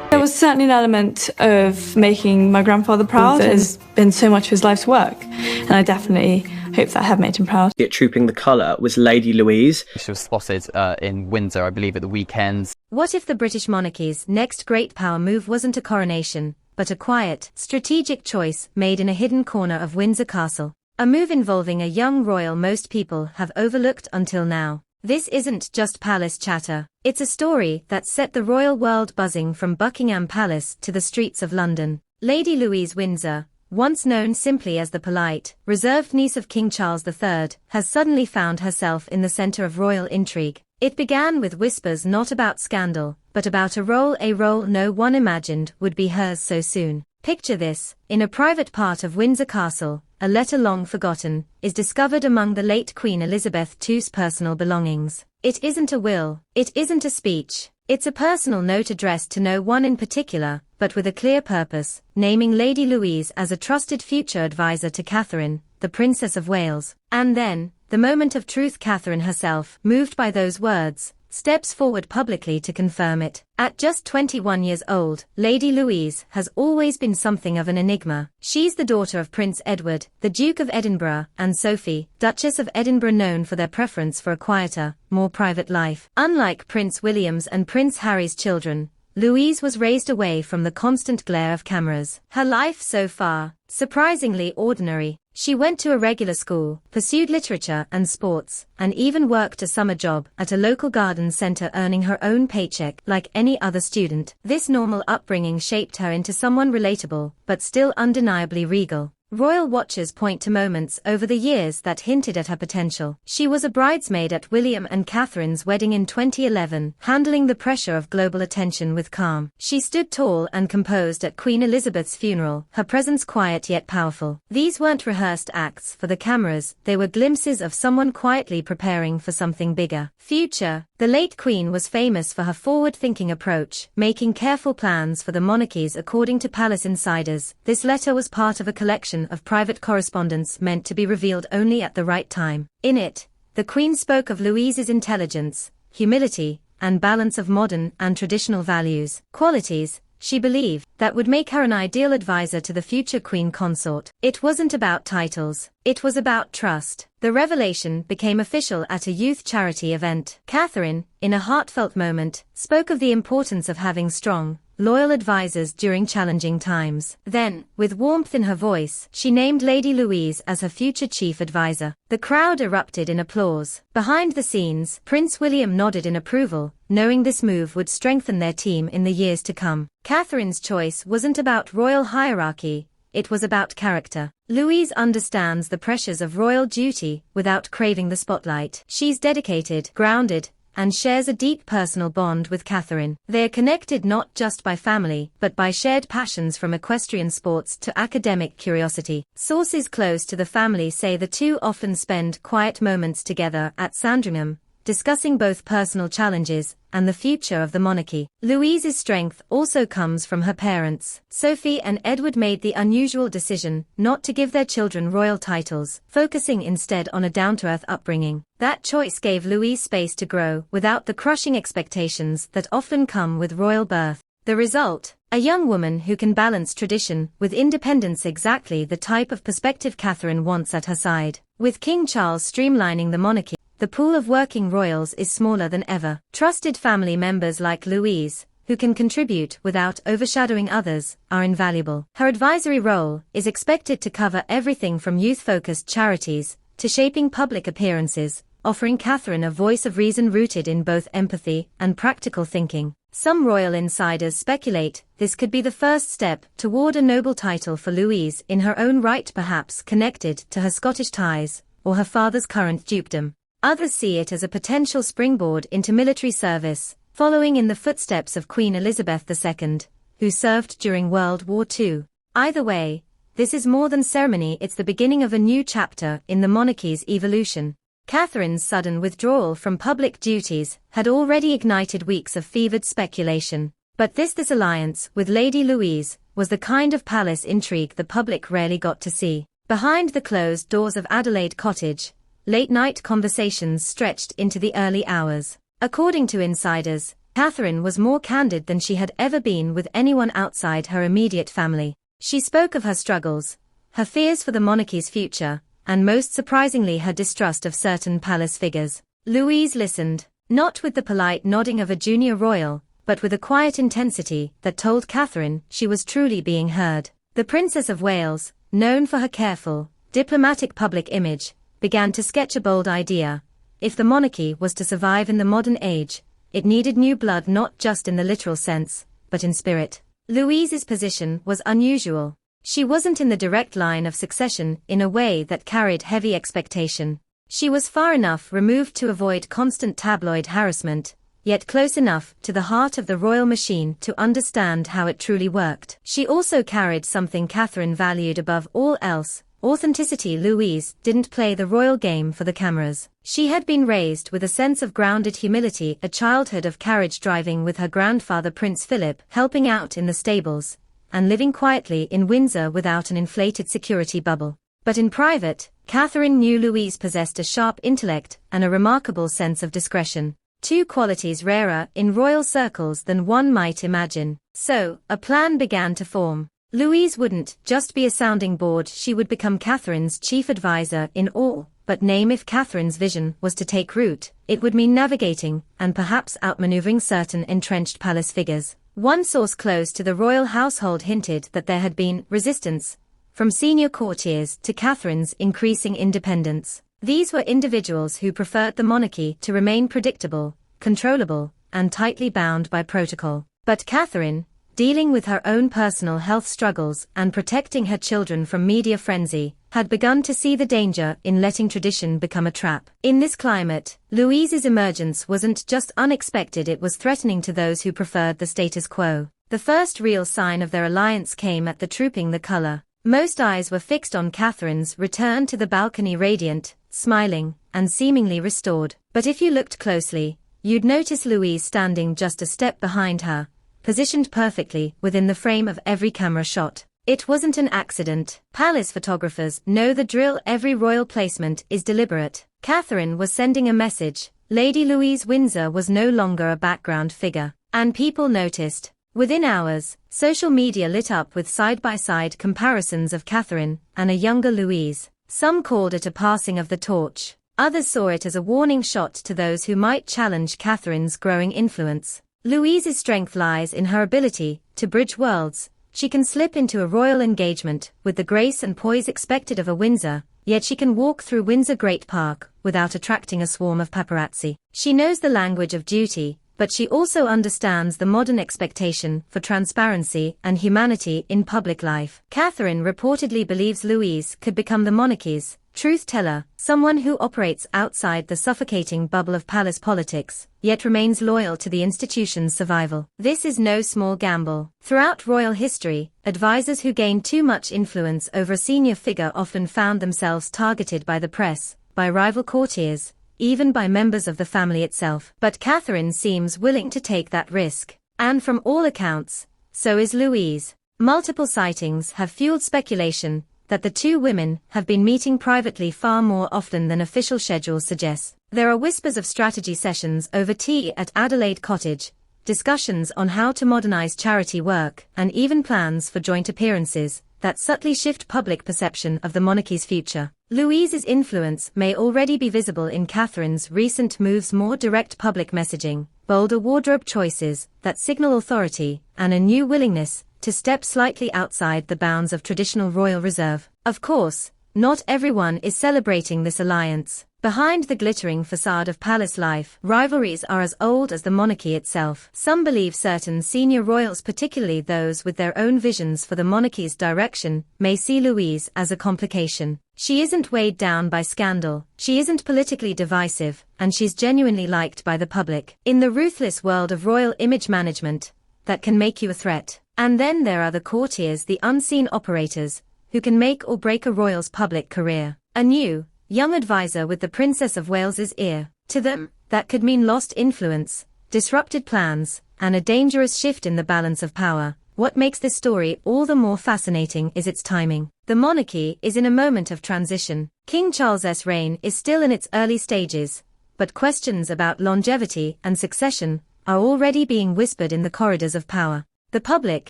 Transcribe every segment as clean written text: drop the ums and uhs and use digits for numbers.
There was certainly an element of making my grandfather proud. It has been so much of his life's work, and I definitely hope that I have made him proud. Trooping the colour was Lady Louise. She was spotted in Windsor, I believe, at the weekends. What if the British monarchy's next great power move wasn't a coronation, but a quiet, strategic choice made in a hidden corner of Windsor Castle? A move involving a young royal most people have overlooked until now. This isn't just palace chatter. It's a story that set the royal world buzzing from Buckingham Palace to the streets of London. Lady Louise Windsor, once known simply as the polite, reserved niece of King Charles III, has suddenly found herself in the center of royal intrigue. It began with whispers not about scandal, but about a role no one imagined would be hers so soon. Picture this: in a private part of Windsor Castle, a letter long forgotten is discovered among the late Queen Elizabeth II's personal belongings. It isn't a will, it isn't a speech, it's a personal note addressed to no one in particular, but with a clear purpose, naming Lady Louise as a trusted future advisor to Catherine, the Princess of Wales. And then, the moment of truth, Catherine herself, moved by those words, steps forward publicly to confirm it. At just 21 years old, Lady Louise has always been something of an enigma. She's the daughter of Prince Edward, the Duke of Edinburgh, and Sophie, Duchess of Edinburgh, known for their preference for a quieter, more private life. Unlike Prince William's and Prince Harry's children, Louise was raised away from the constant glare of cameras. Her life so far, surprisingly ordinary. She went to a regular school, pursued literature and sports, and even worked a summer job at a local garden center, earning her own paycheck like any other student. This normal upbringing shaped her into someone relatable, but still undeniably regal. Royal watchers point to moments over the years that hinted at her potential. She was a bridesmaid at William and Catherine's wedding in 2011, handling the pressure of global attention with calm. She stood tall and composed at Queen Elizabeth's funeral, her presence quiet yet powerful. These weren't rehearsed acts for the cameras, they were glimpses of someone quietly preparing for something bigger. Future. The late Queen was famous for her forward-thinking approach, making careful plans for the monarchies. According to palace insiders, this letter was part of a collection of private correspondence meant to be revealed only at the right time. In it, the Queen spoke of Louise's intelligence, humility, and balance of modern and traditional values, qualities she believed that would make her an ideal advisor to the future Queen Consort. It wasn't about titles, it was about trust. The revelation became official at a youth charity event. Catherine, in a heartfelt moment, spoke of the importance of having strong, loyal advisors during challenging times. Then, with warmth in her voice, she named Lady Louise as her future chief advisor. The crowd erupted in applause. Behind the scenes, Prince William nodded in approval, knowing this move would strengthen their team in the years to come. Catherine's choice wasn't about royal hierarchy, it was about character. Louise understands the pressures of royal duty without craving the spotlight. She's dedicated, grounded, and shares a deep personal bond with Catherine. They are connected not just by family, but by shared passions from equestrian sports to academic curiosity. Sources close to the family say the two often spend quiet moments together at Sandringham, discussing both personal challenges and the future of the monarchy. Louise's strength also comes from her parents. Sophie and Edward made the unusual decision not to give their children royal titles, focusing instead on a down-to-earth upbringing. That choice gave Louise space to grow without the crushing expectations that often come with royal birth. The result? A young woman who can balance tradition with independence, exactly the type of perspective Catherine wants at her side. With King Charles streamlining the monarchy, the pool of working royals is smaller than ever. Trusted family members like Louise, who can contribute without overshadowing others, are invaluable. Her advisory role is expected to cover everything from youth-focused charities to shaping public appearances, offering Catherine a voice of reason rooted in both empathy and practical thinking. Some royal insiders speculate this could be the first step toward a noble title for Louise in her own right, perhaps connected to her Scottish ties or her father's current dukedom. Others see it as a potential springboard into military service, following in the footsteps of Queen Elizabeth II, who served during World War II. Either way, this is more than ceremony, it's the beginning of a new chapter in the monarchy's evolution. Catherine's sudden withdrawal from public duties had already ignited weeks of fevered speculation, but this alliance with Lady Louise was the kind of palace intrigue the public rarely got to see. Behind the closed doors of Adelaide Cottage, late-night conversations stretched into the early hours. According to insiders, Catherine was more candid than she had ever been with anyone outside her immediate family. She spoke of her struggles, her fears for the monarchy's future, and most surprisingly her distrust of certain palace figures. Louise listened, not with the polite nodding of a junior royal, but with a quiet intensity that told Catherine she was truly being heard. The Princess of Wales, known for her careful, diplomatic public image, began to sketch a bold idea. If the monarchy was to survive in the modern age, it needed new blood not just in the literal sense, but in spirit. Louise's position was unusual. She wasn't in the direct line of succession in a way that carried heavy expectation. She was far enough removed to avoid constant tabloid harassment, yet close enough to the heart of the royal machine to understand how it truly worked. She also carried something Catherine valued above all else: authenticity. Louise didn't play the royal game for the cameras. She had been raised with a sense of grounded humility, a childhood of carriage driving with her grandfather Prince Philip, helping out in the stables, and living quietly in Windsor without an inflated security bubble. But in private, Catherine knew Louise possessed a sharp intellect and a remarkable sense of discretion. Two qualities rarer in royal circles than one might imagine. So, a plan began to form. Louise wouldn't just be a sounding board, she would become Catherine's chief advisor in all but name. If Catherine's vision was to take root, it would mean navigating and perhaps outmaneuvering certain entrenched palace figures. One source close to the royal household hinted that there had been resistance from senior courtiers to Catherine's increasing independence. These were individuals who preferred the monarchy to remain predictable, controllable, and tightly bound by protocol. But Catherine, dealing with her own personal health struggles and protecting her children from media frenzy, had begun to see the danger in letting tradition become a trap. In this climate, Louise's emergence wasn't just unexpected, it was threatening to those who preferred the status quo. The first real sign of their alliance came at the Trooping the Colour. Most eyes were fixed on Catherine's return to the balcony, radiant, smiling, and seemingly restored. But if you looked closely, you'd notice Louise standing just a step behind her, positioned perfectly within the frame of every camera shot. It wasn't an accident. Palace photographers know the drill. Every royal placement is deliberate. Catherine was sending a message. Lady Louise Windsor was no longer a background figure. And people noticed. Within hours, social media lit up with side-by-side comparisons of Catherine and a younger Louise. Some called it a passing of the torch. Others saw it as a warning shot to those who might challenge Catherine's growing influence. Louise's strength lies in her ability to bridge worlds. She can slip into a royal engagement with the grace and poise expected of a Windsor, yet she can walk through Windsor Great Park without attracting a swarm of paparazzi. She knows the language of duty, but she also understands the modern expectation for transparency and humanity in public life. Catherine reportedly believes Louise could become the monarchy's truth-teller, someone who operates outside the suffocating bubble of palace politics, yet remains loyal to the institution's survival. This is no small gamble. Throughout royal history, advisors who gained too much influence over a senior figure often found themselves targeted by the press, by rival courtiers, even by members of the family itself. But Catherine seems willing to take that risk. And from all accounts, so is Louise. Multiple sightings have fueled speculation that the two women have been meeting privately far more often than official schedules suggest. There are whispers of strategy sessions over tea at Adelaide Cottage, discussions on how to modernize charity work, and even plans for joint appearances that subtly shift public perception of the monarchy's future. Louise's influence may already be visible in Catherine's recent moves: more direct public messaging, bolder wardrobe choices that signal authority, and a new willingness to step slightly outside the bounds of traditional royal reserve. Of course, not everyone is celebrating this alliance. Behind the glittering facade of palace life, rivalries are as old as the monarchy itself. Some believe certain senior royals, particularly those with their own visions for the monarchy's direction, may see Louise as a complication. She isn't weighed down by scandal, she isn't politically divisive, and she's genuinely liked by the public. In the ruthless world of royal image management, that can make you a threat. And then there are the courtiers, the unseen operators, who can make or break a royal's public career. A new, young advisor with the Princess of Wales's ear. To them, that could mean lost influence, disrupted plans, and a dangerous shift in the balance of power. What makes this story all the more fascinating is its timing. The monarchy is in a moment of transition. King Charles's reign is still in its early stages, but questions about longevity and succession are already being whispered in the corridors of power. The public,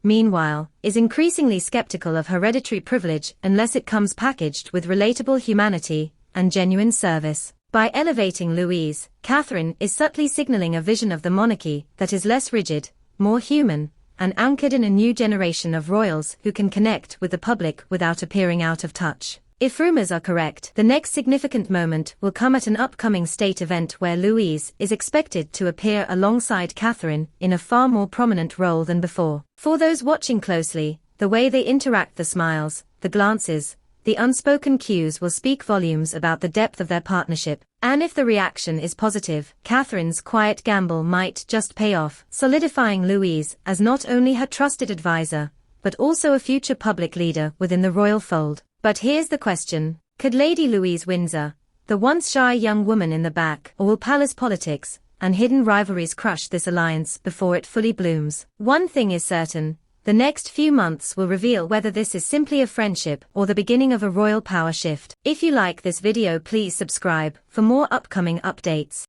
meanwhile, is increasingly skeptical of hereditary privilege unless it comes packaged with relatable humanity and genuine service. By elevating Louise, Catherine is subtly signaling a vision of the monarchy that is less rigid, more human, and anchored in a new generation of royals who can connect with the public without appearing out of touch. If rumors are correct, the next significant moment will come at an upcoming state event where Louise is expected to appear alongside Catherine in a far more prominent role than before. For those watching closely, the way they interact, the smiles, the glances, the unspoken cues will speak volumes about the depth of their partnership. And if the reaction is positive, Catherine's quiet gamble might just pay off, solidifying Louise as not only her trusted advisor, but also a future public leader within the royal fold. But here's the question: could Lady Louise Windsor, the once shy young woman in the back, or will palace politics and hidden rivalries crush this alliance before it fully blooms? One thing is certain: the next few months will reveal whether this is simply a friendship or the beginning of a royal power shift. If you like this video, please subscribe for more upcoming updates.